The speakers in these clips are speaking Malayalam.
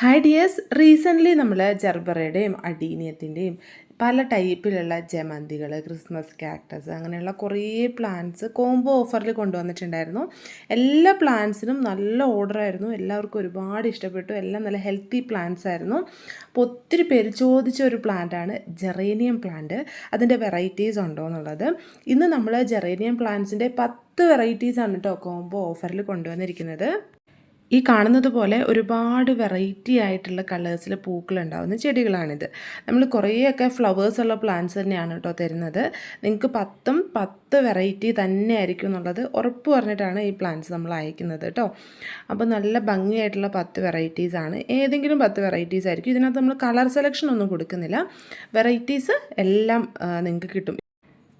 ഹായ് ഡിയേഴ്സ്, റീസെൻ്റ്ലി നമ്മൾ ജർബറയുടെയും അഡീനിയത്തിൻ്റെയും പല ടൈപ്പിലുള്ള ജമന്തികൾ, ക്രിസ്മസ് കാക്ടസ് അങ്ങനെയുള്ള കുറേ പ്ലാന്റ്സ് കോംബോ ഓഫറിൽ കൊണ്ടുവന്നിട്ടുണ്ടായിരുന്നു. എല്ലാ പ്ലാന്റ്സിനും നല്ല ഓർഡറായിരുന്നു, എല്ലാവർക്കും ഒരുപാട് ഇഷ്ടപ്പെട്ടു, എല്ലാം നല്ല ഹെൽത്തി പ്ലാന്റ്സ് ആയിരുന്നു. അപ്പോൾ ഒത്തിരി പേര് ചോദിച്ച ഒരു പ്ലാന്റാണ് ജെറേനിയം പ്ലാന്റ്. അതിൻ്റെ വെറൈറ്റീസ് ഉണ്ടോ എന്നുള്ളത്. ഇന്ന് നമ്മൾ ജെറേനിയം പ്ലാന്റ്സിൻ്റെ 10 വെറൈറ്റീസാണ് കേട്ടോ കോംബോ ഓഫറിൽ കൊണ്ടുവന്നിരിക്കുന്നത്. ഈ കാണുന്നത് പോലെ ഒരുപാട് വെറൈറ്റി ആയിട്ടുള്ള കളേഴ്സിൽ പൂക്കളുണ്ടാകുന്ന ചെടികളാണിത്. നമ്മൾ കുറേയൊക്കെ ഫ്ലവേഴ്സുള്ള പ്ലാന്റ്സ് തന്നെയാണ് കേട്ടോ തരുന്നത്. നിങ്ങൾക്ക് 10 വെറൈറ്റി തന്നെ ആയിരിക്കും എന്നുള്ളത് ഉറപ്പ് പറഞ്ഞിട്ടാണ് ഈ പ്ലാന്റ്സ് നമ്മൾ അയക്കുന്നത് കേട്ടോ. അപ്പോൾ നല്ല ഭംഗിയായിട്ടുള്ള 10 വെറൈറ്റീസാണ്. ഏതെങ്കിലും 10 വെറൈറ്റീസ് ആയിരിക്കും. ഇതിനകത്ത് നമ്മൾ കളർ സെലക്ഷൻ ഒന്നും കൊടുക്കുന്നില്ല. വെറൈറ്റീസ് എല്ലാം നിങ്ങൾക്ക് കിട്ടും.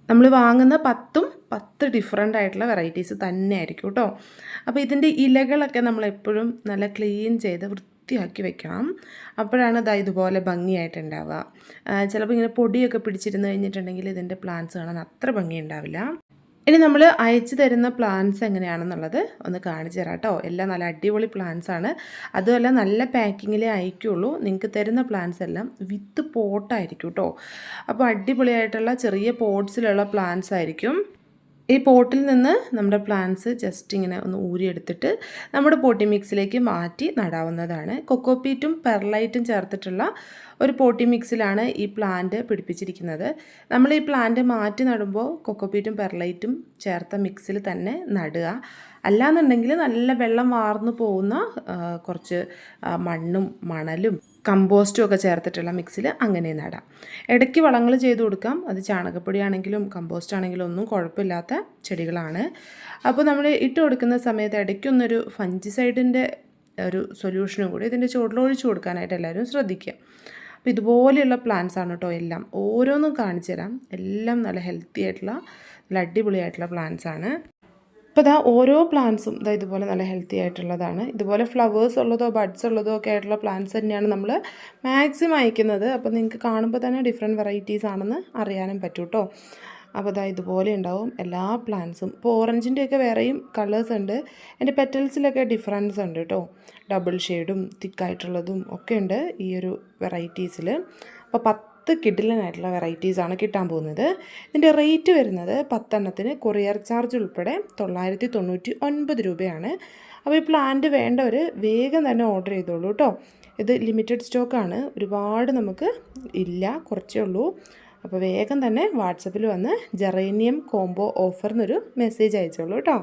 നമ്മൾ വാങ്ങുന്ന 10 ഡിഫറെൻ്റ് ആയിട്ടുള്ള വെറൈറ്റീസ് തന്നെ ആയിരിക്കും കേട്ടോ. അപ്പോൾ ഇതിൻ്റെ ഇലകളൊക്കെ നമ്മളെപ്പോഴും നല്ല ക്ലീൻ ചെയ്ത് വൃത്തിയാക്കി വെക്കണം. അപ്പോഴാണ് ഇതുപോലെ ഭംഗിയായിട്ടുണ്ടാവുക. ചിലപ്പോൾ ഇങ്ങനെ പൊടിയൊക്കെ പിടിച്ചിരുന്ന് കഴിഞ്ഞിട്ടുണ്ടെങ്കിൽ ഇതിൻ്റെ പ്ലാന്റ്സ് കാണാൻ അത്ര ഭംഗി ഉണ്ടാവില്ല. ഇനി നമ്മൾ അയച്ചു തരുന്ന പ്ലാന്റ്സ് എങ്ങനെയാണെന്നുള്ളത് ഒന്ന് കാണിച്ചു തരാം കേട്ടോ. എല്ലാം നല്ല അടിപൊളി പ്ലാന്റ്സ് ആണ്. അതുമല്ല നല്ല പാക്കിങ്ങിലേ അയക്കുള്ളൂ. നിങ്ങൾക്ക് തരുന്ന പ്ലാന്റ്സ് എല്ലാം വിത്ത് പോട്ടായിരിക്കും കേട്ടോ. അപ്പോൾ അടിപൊളിയായിട്ടുള്ള ചെറിയ പോട്ട്സിലുള്ള പ്ലാന്റ്സ് ആയിരിക്കും. ഈ പോട്ടിൽ നിന്ന് നമ്മുടെ പ്ലാന്റ്സ് ജസ്റ്റ് ഇങ്ങനെ ഒന്ന് ഊരിയെടുത്തിട്ട് നമ്മുടെ പോട്ടി മിക്സിലേക്ക് മാറ്റി നടാവുന്നതാണ്. കൊക്കോപീറ്റും പെർലൈറ്റും ചേർത്തിട്ടുള്ള ഒരു പോട്ടി മിക്സിലാണ് ഈ പ്ലാന്റ് പിടിപ്പിച്ചിരിക്കുന്നത്. നമ്മൾ ഈ പ്ലാന്റ് മാറ്റി നടുമ്പോൾ കൊക്കോപീറ്റും പെർലൈറ്റും ചേർത്ത മിക്സിൽ തന്നെ നടുക. അല്ലാന്നുണ്ടെങ്കിൽ നല്ല വെള്ളം വാർന്നു പോകുന്ന കുറച്ച് മണ്ണും മണലും കമ്പോസ്റ്റും ഒക്കെ ചേർത്തിട്ടുള്ള മിക്സിൽ അങ്ങനെ നടാം. ഇടയ്ക്ക് വളങ്ങൾ ചെയ്ത് കൊടുക്കാം. അത് ചാണകപ്പൊടി ആണെങ്കിലും കമ്പോസ്റ്റ് ആണെങ്കിലും ഒന്നും കുഴപ്പമില്ലാത്ത ചെടികളാണ്. അപ്പോൾ നമ്മൾ ഇട്ട് കൊടുക്കുന്ന സമയത്ത് ഇടയ്ക്കൊന്നൊരു ഫംഗിസൈഡിൻ്റെ ഒരു സൊല്യൂഷനും കൂടി ഇതിൻ്റെ ചുവട്ടിൽ ഒഴിച്ചു കൊടുക്കാനായിട്ട് എല്ലാവരും ശ്രദ്ധിക്കുക. അപ്പോൾ ഇതുപോലെയുള്ള പ്ലാന്റ്സ് ആണ് കേട്ടോ എല്ലാം. ഓരോന്നും കാണിച്ചു തരാം. എല്ലാം നല്ല ഹെൽത്തി ആയിട്ടുള്ള നല്ല അടിപൊളിയായിട്ടുള്ള പ്ലാന്റ്സ് ആണ്. അപ്പോൾ ഓരോ പ്ലാന്റ്സും ഇതുപോലെ നല്ല ഹെൽത്തി ആയിട്ടുള്ളതാണ്. ഇതുപോലെ ഫ്ലവേഴ്സ് ഉള്ളതോ ബഡ്സ് ഉള്ളതോ ഒക്കെ ആയിട്ടുള്ള പ്ലാന്റ്സ് തന്നെയാണ് നമ്മൾ മാക്സിമം അയക്കുന്നത്. അപ്പോൾ നിങ്ങൾക്ക് കാണുമ്പോൾ തന്നെ ഡിഫറെൻറ്റ് വെറൈറ്റീസ് ആണെന്ന് അറിയാനും പറ്റും കേട്ടോ. അപ്പോൾ ഇതുപോലെ ഉണ്ടാവും എല്ലാ പ്ലാന്റ്സും. ഇപ്പോൾ ഓറഞ്ചിൻ്റെയൊക്കെ വേറെയും കളേഴ്സ് ഉണ്ട്. എൻ്റെ പെറ്റൽസിലൊക്കെ ഡിഫറൻസ് ഉണ്ട് കേട്ടോ. ഡബിൾ ഷെയ്ഡും തിക്കായിട്ടുള്ളതും ഒക്കെ ഉണ്ട് ഈ ഒരു വെറൈറ്റീസിൽ. അപ്പോൾ 10 കിഡിലനായിട്ടുള്ള വെറൈറ്റീസാണ് കിട്ടാൻ പോകുന്നത്. ഇതിൻ്റെ റേറ്റ് വരുന്നത് 10 എണ്ണത്തിന് കൊറിയർ ചാർജ് ഉൾപ്പെടെ 999 രൂപയാണ്. അപ്പോൾ ഈ പ്ലാന്റ് വേണ്ടവർ വേഗം തന്നെ ഓർഡർ ചെയ്തോളൂ കേട്ടോ. ഇത് ലിമിറ്റഡ് സ്റ്റോക്കാണ്, ഒരുപാട് നമുക്ക് ഇല്ല, കുറച്ചേ ഉള്ളൂ. അപ്പോൾ വേഗം തന്നെ വാട്സപ്പിൽ വന്ന് ജെറേനിയം കോംബോ ഓഫർ എന്നൊരു മെസ്സേജ് അയച്ചോളൂ കേട്ടോ.